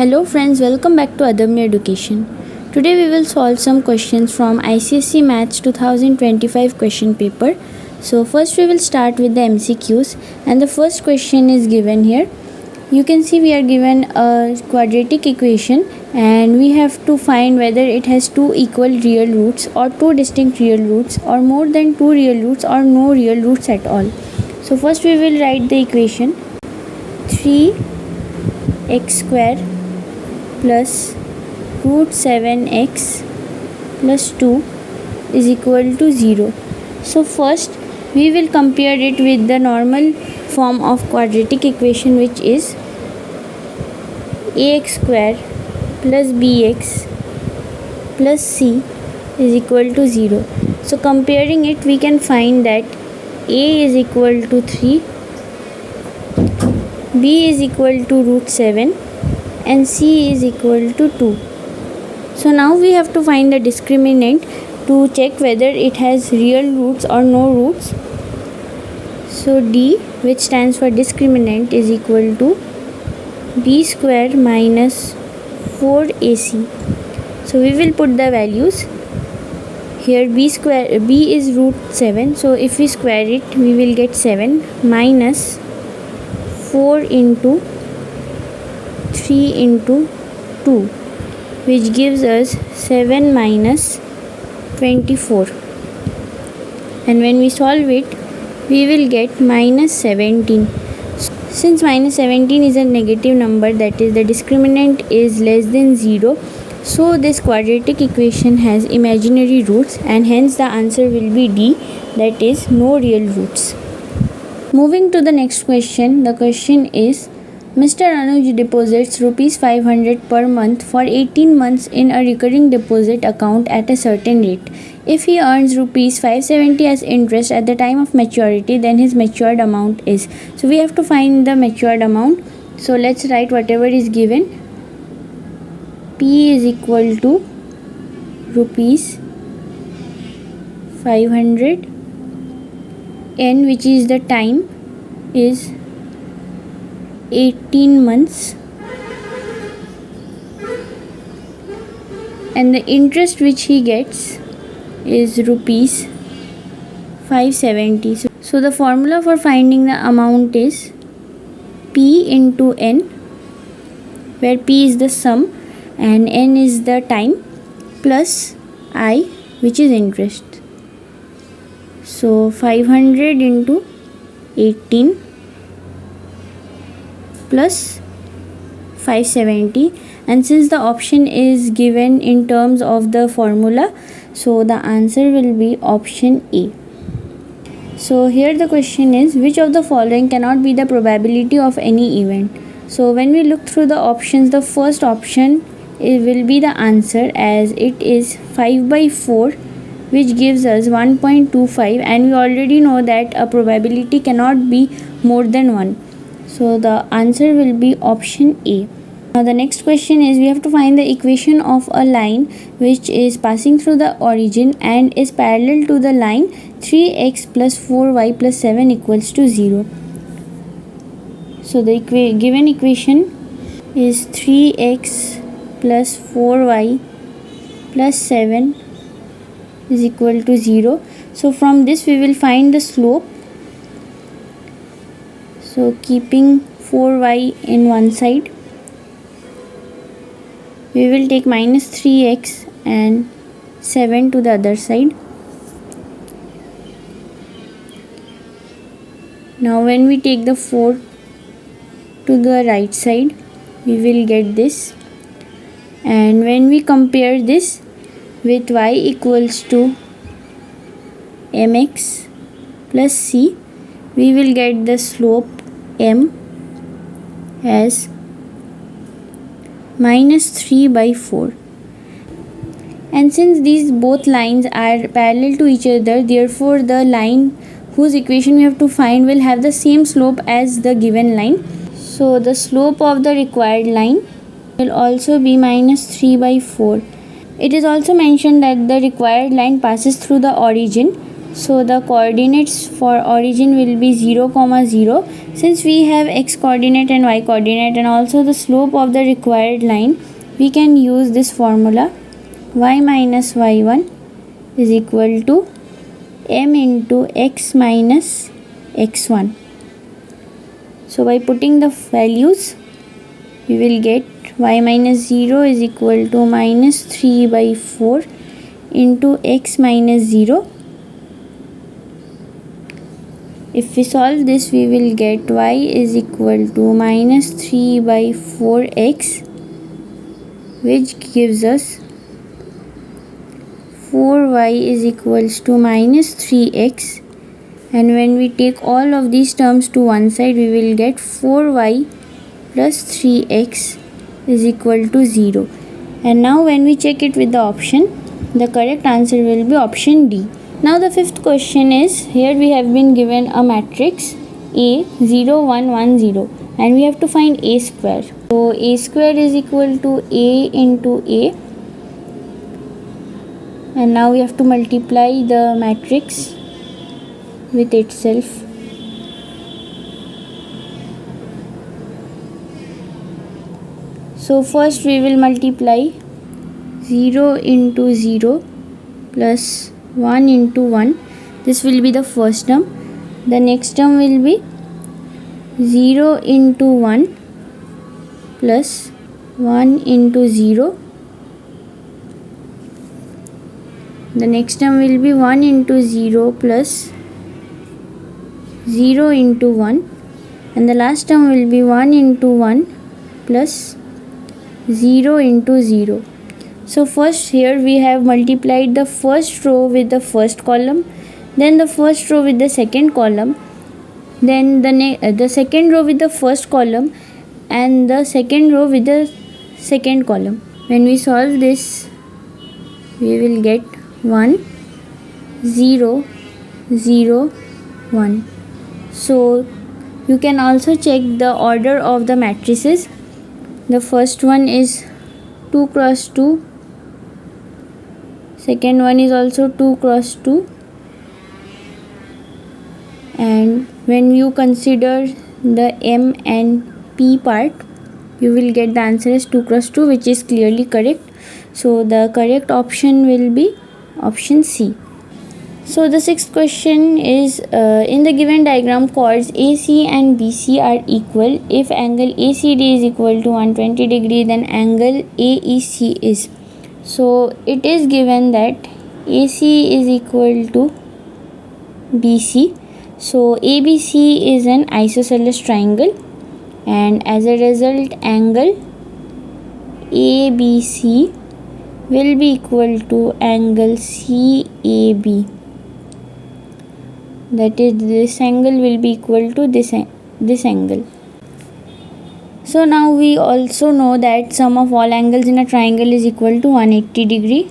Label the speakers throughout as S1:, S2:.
S1: Hello friends, welcome back to Adamya Education. Today we will solve some questions from ICSE Maths 2025 question paper. So first we will start with the MCQs, and the first question is given here. You can see we are given a quadratic equation and we have to find whether it has two equal real roots or two distinct real roots or more than two real roots or no real roots at all. So first we will write the equation 3x square plus root 7x plus 2 is equal to 0. So first we will compare it with the normal form of quadratic equation, which is ax square plus bx plus c is equal to 0. So comparing it, we can find that a is equal to 3, b is equal to root 7 and c is equal to 2. So now we have to find the discriminant to check whether it has real roots or no roots. So d, which stands for discriminant, is equal to b square minus 4ac. So we will put the values. Here b is root 7, so if we square it we will get 7 minus 4 into 3 into 2, which gives us 7 minus 24, and when we solve it we will get minus 17. Since minus 17 is a negative number, that is the discriminant is less than 0, so this quadratic equation has imaginary roots and hence the answer will be D, that is no real roots. Moving to the next question, the question is Mr. Anuj deposits rupees 500 per month for 18 months in a recurring deposit account at a certain rate. If he earns rupees 570 as interest at the time of maturity, then his matured amount is. So we have to find the matured amount. So let's write whatever is given. P is equal to rupees 500. N, which is the time, is 18 months, and the interest which he gets is rupees 570. So the formula for finding the amount is P into N, where P is the sum and N is the time, plus I, which is interest. So 500 into 18 plus 570, and since the option is given in terms of the formula, so the answer will be option A. So here the question is, which of the following cannot be the probability of any event? So when we look through the options, the first option will be the answer, as it is 5 by 4, which gives us 1.25, and we already know that a probability cannot be more than 1. So the answer will be option A. Now the next question is, we have to find the equation of a line which is passing through the origin and is parallel to the line 3x plus 4y plus 7 equals to 0. So the given equation is 3x plus 4y plus 7 is equal to 0. So from this we will find the slope. So keeping 4y in one side, we will take minus 3x and 7 to the other side. Now when we take the 4 to the right side, we will get this, and when we compare this with y equals to mx plus c, we will get the slope m as minus 3 by 4. And since these both lines are parallel to each other, therefore the line whose equation we have to find will have the same slope as the given line. So the slope of the required line will also be minus 3 by 4. It is also mentioned that the required line passes through the origin, So the coordinates for origin will be 0, 0. Since we have x coordinate and y coordinate and also the slope of the required line, we can use this formula. Y minus y1 is equal to m into x minus x1. So by putting the values, we will get y minus 0 is equal to minus 3 by 4 into x minus 0. If we solve this, we will get y is equal to minus 3 by 4x, which gives us 4y is equals to minus 3x, and when we take all of these terms to one side, we will get 4y plus 3x is equal to 0. And now when we check it with the option, the correct answer will be option D. Now the fifth question is, here we have been given a matrix A 0 1 1 0 and we have to find A square. So A square is equal to A into A, and now we have to multiply the matrix with itself. So first we will multiply 0 into 0 plus 1 into 1. This will be the first term. The next term will be 0 into 1 plus 1 into 0. The next term will be 1 into 0 plus 0 into 1. And the last term will be 1 into 1 plus 0 into 0. So first here we have multiplied the first row with the first column, then the first row with the second column, then the second row with the first column, and the second row with the second column. When we solve this, we will get 1 0 0 1. So you can also check the order of the matrices. The first one is 2 cross 2, second one is also 2 cross 2, and when you consider the M and P part, you will get the answer as 2 cross 2, which is clearly correct. So the correct option will be option C. So the sixth question is, in the given diagram, chords AC and BC are equal. If angle ACD is equal to 120 degree, then angle AEC is. So it is given that AC is equal to BC. So ABC is an isosceles triangle, and as a result, angle ABC will be equal to angle CAB. That is, this angle will be equal to this angle. So now we also know that sum of all angles in a triangle is equal to 180 degree.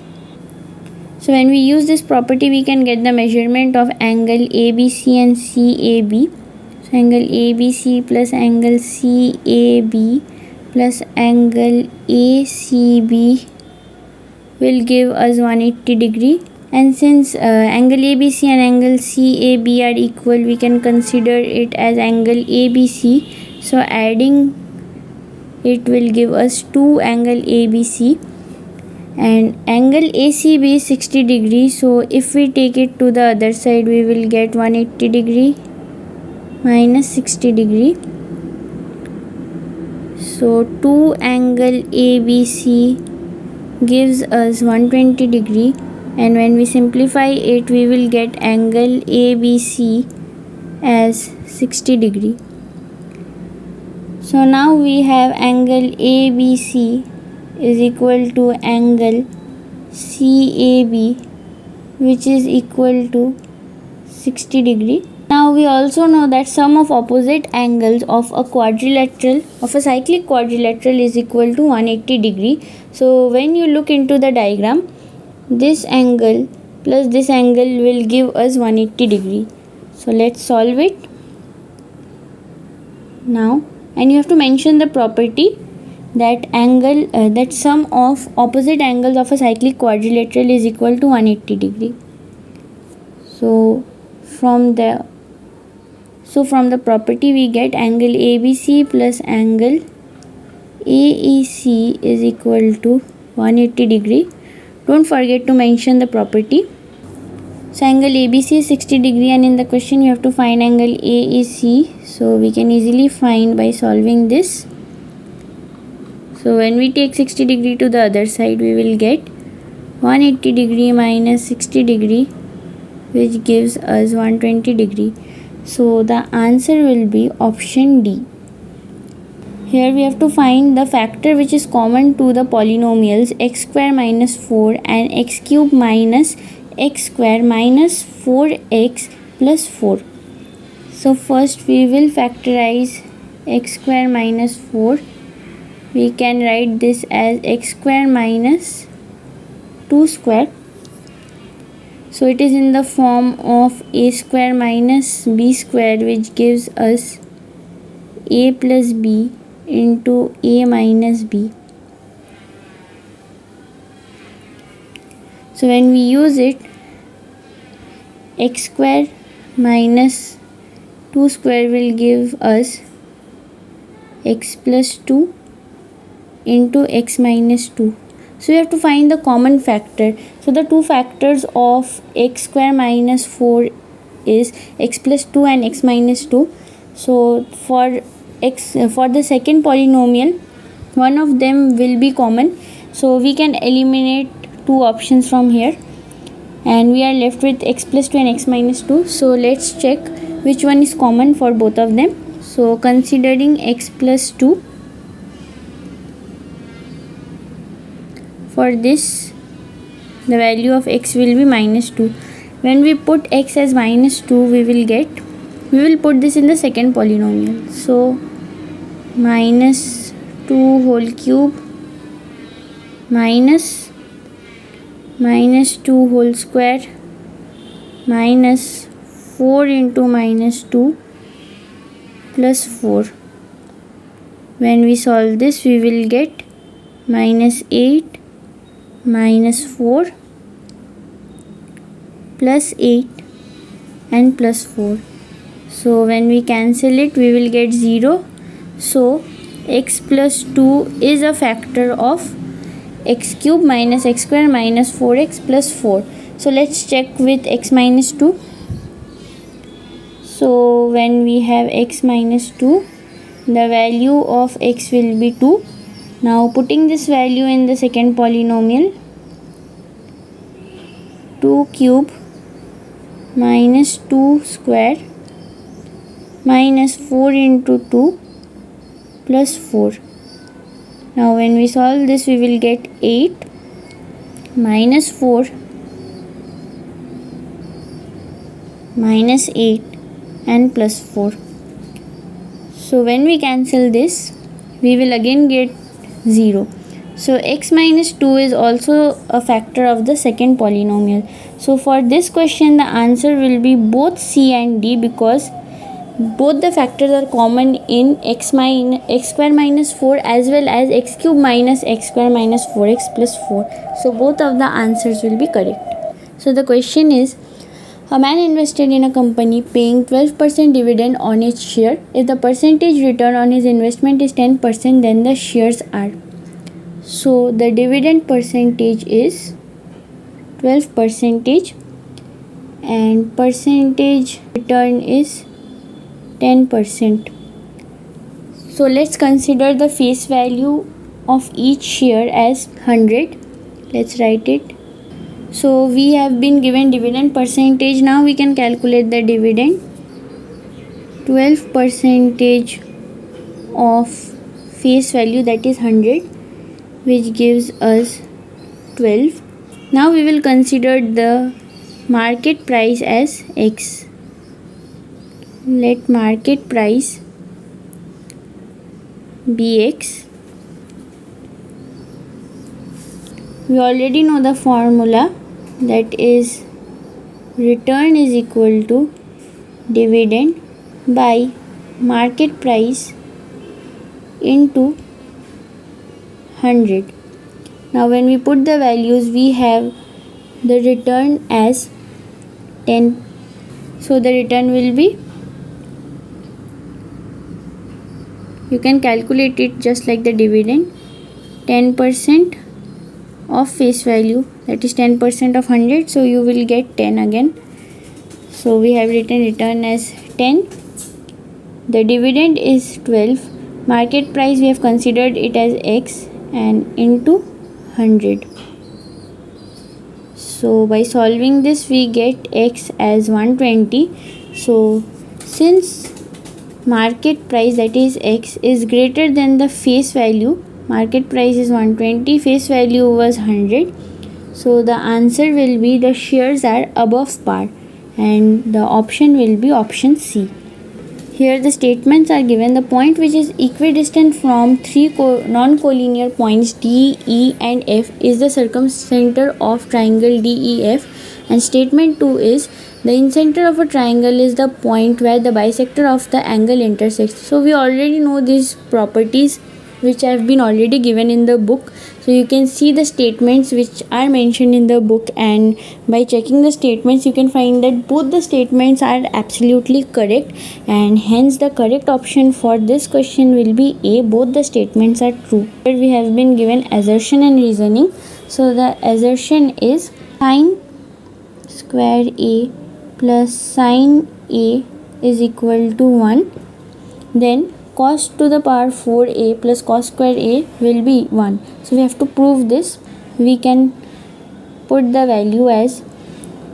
S1: So when we use this property, we can get the measurement of angle ABC and CAB. So angle ABC plus angle CAB plus angle ACB will give us 180 degree. And since angle ABC and angle CAB are equal, we can consider it as angle ABC. So adding it will give us 2 angle ABC, and angle ACB is 60 degree. So if we take it to the other side, we will get 180 degree minus 60 degree. So 2 angle ABC gives us 120 degree, and when we simplify it, we will get angle ABC as 60 degree. So now we have angle ABC is equal to angle CAB, which is equal to 60 degree. Now we also know that sum of opposite angles of a cyclic quadrilateral is equal to 180 degree. So when you look into the diagram, this angle plus this angle will give us 180 degree. So let's solve it now, and you have to mention the property that that sum of opposite angles of a cyclic quadrilateral is equal to 180 degree. So from the property we get angle ABC plus angle AEC is equal to 180 degree. Don't forget to mention the property. So angle ABC is 60 degree, and in the question you have to find angle AEC. So we can easily find by solving this. So when we take 60 degree to the other side, we will get 180 degree minus 60 degree, which gives us 120 degree. So the answer will be option D. Here we have to find the factor which is common to the polynomials x square minus 4 and x cube minus x square minus 4x plus 4. So first we will factorize x square minus 4. We can write this as x square minus 2 square. So it is in the form of a square minus b square, which gives us a plus b into a minus b. So when we use it, x square minus 2 square will give us x plus 2 into x minus 2. So we have to find the common factor. So the two factors of x square minus 4 is x plus 2 and x minus 2. So for the second polynomial, one of them will be common. So we can eliminate two options from here, and we are left with x plus 2 and x minus 2. So let's check which one is common for both of them. So considering x plus 2, for this the value of x will be minus 2. When we put x as minus 2, we will put this in the second polynomial. So minus 2 whole cube minus 2 whole square minus 4 into minus 2 plus 4. When we solve this, we will get minus 8 minus 4 plus 8 and plus 4. So when we cancel it, we will get 0. So x plus 2 is a factor of x cube minus x square minus 4x plus 4. So let's check with x minus 2. So when we have x minus 2, the value of x will be 2. Now putting this value in the second polynomial, 2 cube minus 2 square minus 4 into 2 plus 4. Now when we solve this, we will get 8 minus 4 minus 8 and plus 4. So when we cancel this, we will again get 0. So x minus 2 is also a factor of the second polynomial. So for this question, the answer will be both C and D, because both the factors are common in x square minus 4 as well as x cube minus x square minus 4x plus 4. So both of the answers will be correct. So the question is, a man invested in a company paying 12% dividend on its share. If the percentage return on his investment is 10%, then the shares are. So the dividend percentage is 12% and percentage return is 10%. So let's consider the face value of each share as 100. Let's write it. So we have been given dividend percentage. Now we can calculate the dividend. 12% of face value, that is 100, which gives us 12. Now we will consider the market price as x. Let market price be x. We already know the formula, that is return is equal to dividend by market price into 100. Now when we put the values, we have the return as 10%, So the return will be, you can calculate it just like the dividend, 10% of face value, that is 10% of 100, so you will get 10 again. So we have written return as 10. The dividend is 12. Market price we have considered it as x and into 100. So by solving this we get x as 120. So since market price, that is x, is greater than the face value, market price is 120, face value was 100, so the answer will be the shares are above par, and the option will be option C. Here the statements are given. The point which is equidistant from three non-collinear points D, E and F is the circumcenter of triangle DEF, and statement 2 is the incenter of a triangle is the point where the bisector of the angle intersects. So we already know these properties which have been already given in the book. So you can see the statements which are mentioned in the book, and by checking the statements you can find that both the statements are absolutely correct, and hence the correct option for this question will be A. Both the statements are true. Here we have been given assertion and reasoning. So the assertion is sine square A plus sine A is equal to 1. Then cos to the power 4a plus cos square a will be 1. So we have to prove this. We can put the value as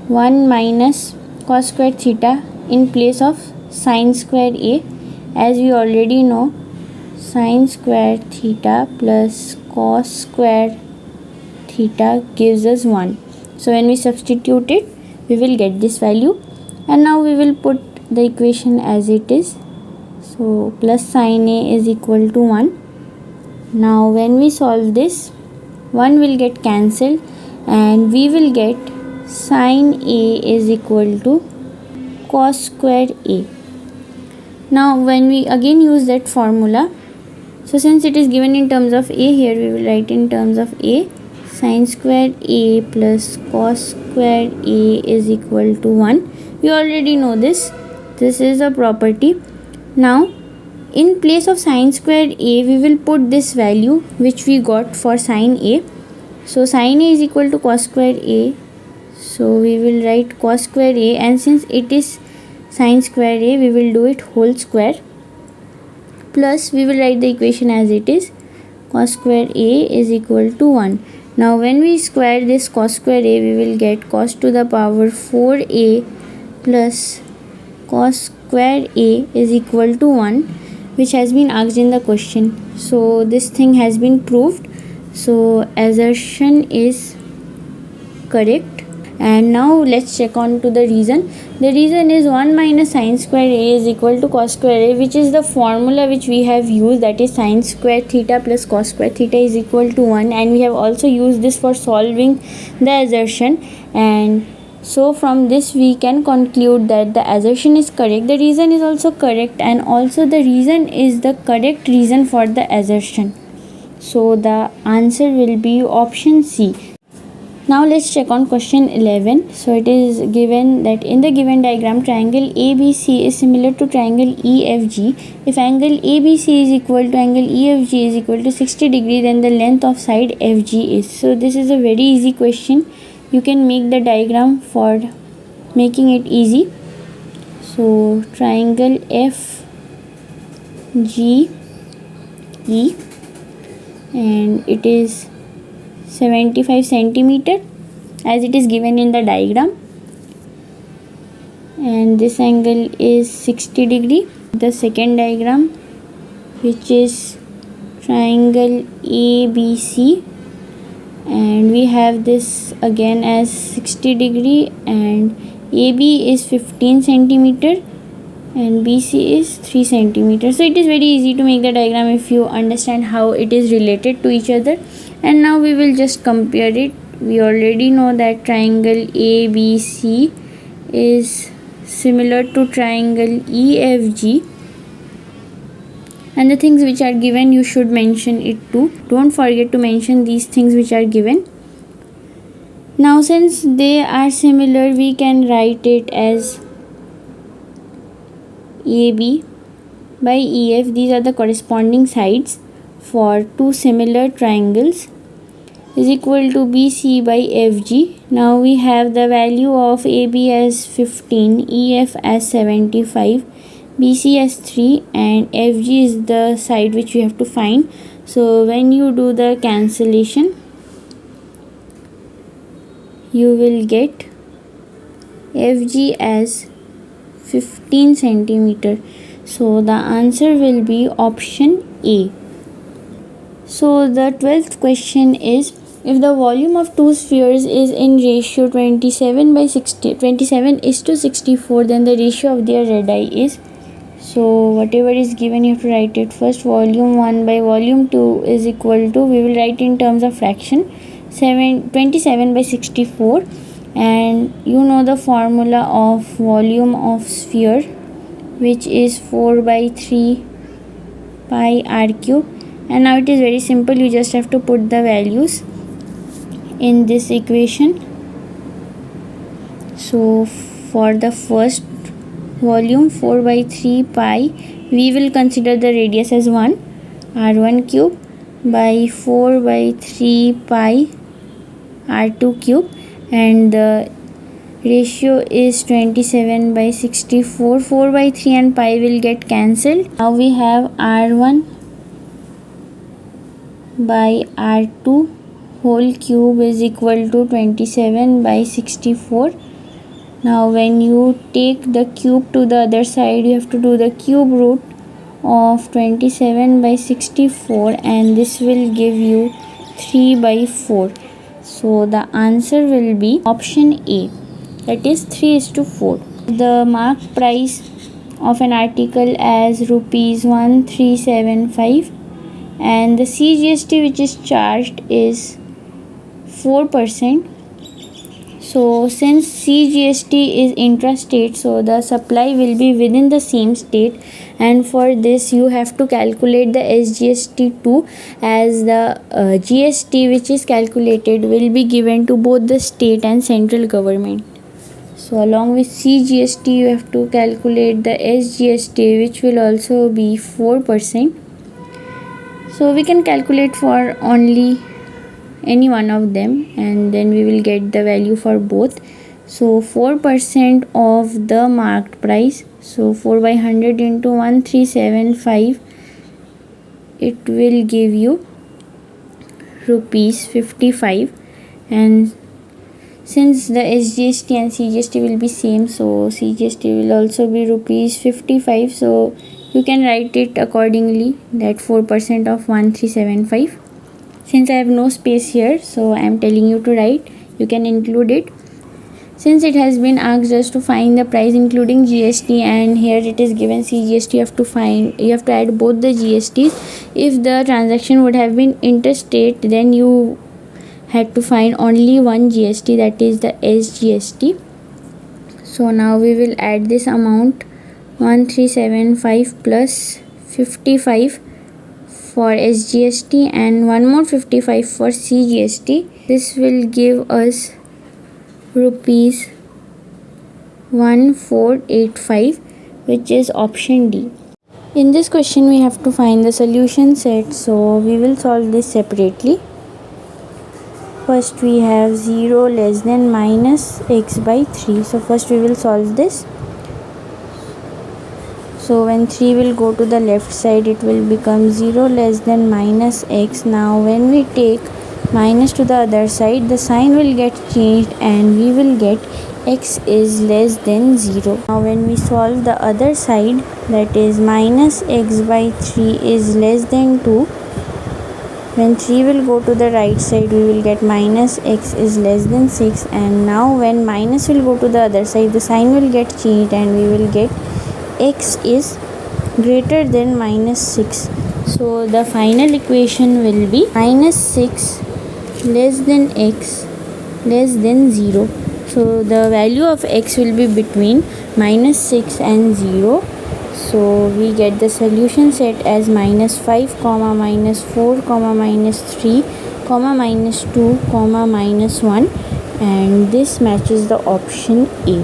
S1: 1 minus cos square theta in place of sine square a, as we already know sine square theta plus cos square theta gives us 1. So when we substitute it, we will get this value, and now we will put the equation as it is. So plus sine a is equal to 1. Now when we solve this, 1 will get cancelled and we will get sine a is equal to cos square a. Now when we again use that formula, so since it is given in terms of a, here we will write in terms of a, sine square a plus cos square a is equal to 1. We already know this. This is a property. Now in place of sine square a, we will put this value which we got for sine a. So sine a is equal to cos square a. So we will write cos square a, and since it is sine square a, we will do it whole square, plus we will write the equation as it is, cos square a is equal to 1. Now when we square this cos square a, we will get cos to the power 4a plus cos square a is equal to 1, which has been asked in the question. So this thing has been proved. So assertion is correct. And now let's check on to the reason. The reason is 1 minus sine square a is equal to cos square a, which is the formula which we have used, that is sine square theta plus cos square theta is equal to 1, and we have also used this for solving the assertion. And so from this we can conclude that the assertion is correct, the reason is also correct, and also the reason is the correct reason for the assertion. So the answer will be option C. Now let's check on question 11. So it is given that in the given diagram, triangle ABC is similar to triangle EFG. If angle ABC is equal to angle EFG is equal to 60 degree, then the length of side FG is. So this is a very easy question. You can make the diagram for making it easy. So triangle FGE, and it is 75 centimeter as it is given in the diagram, and this angle is 60 degree. The second diagram, which is triangle ABC, and we have this again as 60 degree, and AB is 15 centimeter and BC is 3 centimeter. So it is very easy to make the diagram if you understand how it is related to each other. And now we will just compare it. We already know that triangle ABC is similar to triangle EFG, and the things which are given you should mention it too. Don't forget to mention these things which are given. Now since they are similar, we can write it as AB by EF, these are the corresponding sides for two similar triangles, is equal to BC by FG. Now we have the value of AB as 15, EF as 75, BC as 3, and FG is the side which we have to find. So when you do the cancellation, you will get FG as 15 centimeter. So the answer will be option A. So the 12th question is, if the volume of two spheres is in ratio 27 is to 64, then the ratio of their radii is. So whatever is given, you have to write it first. Volume 1 by volume 2 is equal to, we will write in terms of fraction, 27 by 64, and you know the formula of volume of sphere, which is 4 by 3 pi r cube. And now it is very simple, you just have to put the values in this equation. So for the first volume, 4 by 3 pi, we will consider the radius as 1, r1 cube by 4 by 3 pi r2 cube, and the ratio is 27 by 64. 4 by 3 and pi will get cancelled. Now we have r1 by r2 whole cube is equal to 27 by 64. Now when you take the cube to the other side, you have to do the cube root of 27 by 64, and this will give you 3 by 4. So the answer will be option A, that is 3:4. The marked price of an article as rupees 1375, and the CGST which is charged is 4%. So since CGST is intrastate, so the supply will be within the same state, and for this you have to calculate the SGST too, as the GST which is calculated will be given to both the state and central government. So along with CGST you have to calculate the SGST, which will also be 4%. So we can calculate for only any one of them, and then we will get the value for both. So 4% of the marked price, so 4 by 100 into 1375, it will give you rupees 55, and since the SGST and CGST will be same, so CGST will also be rupees 55. So you can write it accordingly, that 4% of 1375. Since I have no space here, so I am telling you to write, you can include it. Since it has been asked us to find the price including GST, and here it is given CGST, you have to add both the GSTs. If the transaction would have been interstate, then you had to find only one GST, that is the SGST. So now we will add this amount, 1375 plus 55 for SGST and one more 55 for CGST. This will give us rupees 1485, which is option D. In this question we have to find the solution set, so we will solve this separately. First we have 0 less than minus x by 3. So first we will solve this. So when 3 will go to the left side, it will become 0 less than minus x. Now when we take minus to the other side, the sign will get changed and we will get x is less than 0. Now when we solve the other side, that is minus x by 3 is less than 2. When 3 will go to the right side, we will get minus x is less than 6. And now when minus will go to the other side, the sign will get changed and we will get x is greater than minus 6. So the final equation will be minus 6 less than x less than 0. So the value of x will be between minus 6 and 0. So we get the solution set as minus 5, minus 4, minus 3, minus 2, minus 1, and this matches the option A.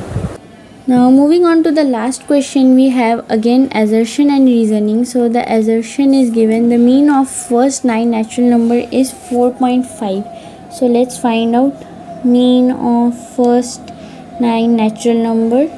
S1: Now moving on to the last question, we have again assertion and reasoning. So the assertion is given the mean of first 9 natural number is 4.5. So let's find out mean of first 9 natural number,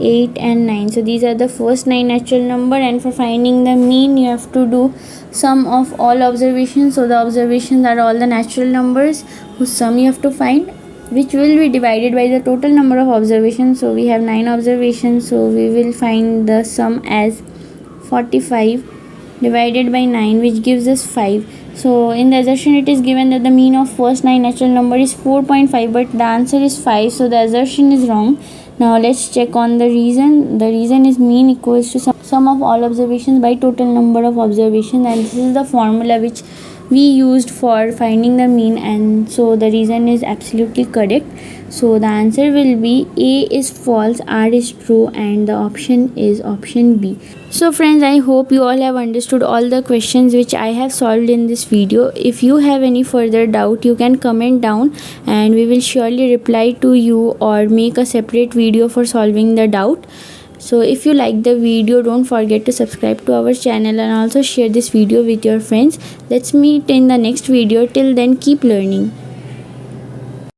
S1: 8 and 9. So these are the first 9 natural number, and for finding the mean you have to do sum of all observations. So the observations are all the natural numbers whose sum you have to find, which will be divided by the total number of observations. So we have 9 observations, so we will find the sum as 45 divided by 9, which gives us 5. So in the assertion it is given that the mean of first 9 natural number is 4.5, but the answer is 5, so the assertion is wrong. Now let's check on the reason. The reason is mean equals to sum of all observations by total number of observations, and this is the formula which we used for finding the mean, and so the reason is absolutely correct. So the answer will be A is false, R is true, and the option is option B. So friends, I hope you all have understood all the questions which I have solved in this video. If you have any further doubt, you can comment down and we will surely reply to you or make a separate video for solving the doubt. So if you like the video, don't forget to subscribe to our channel and also share this video with your friends. Let's meet in the next video. Till then, keep learning.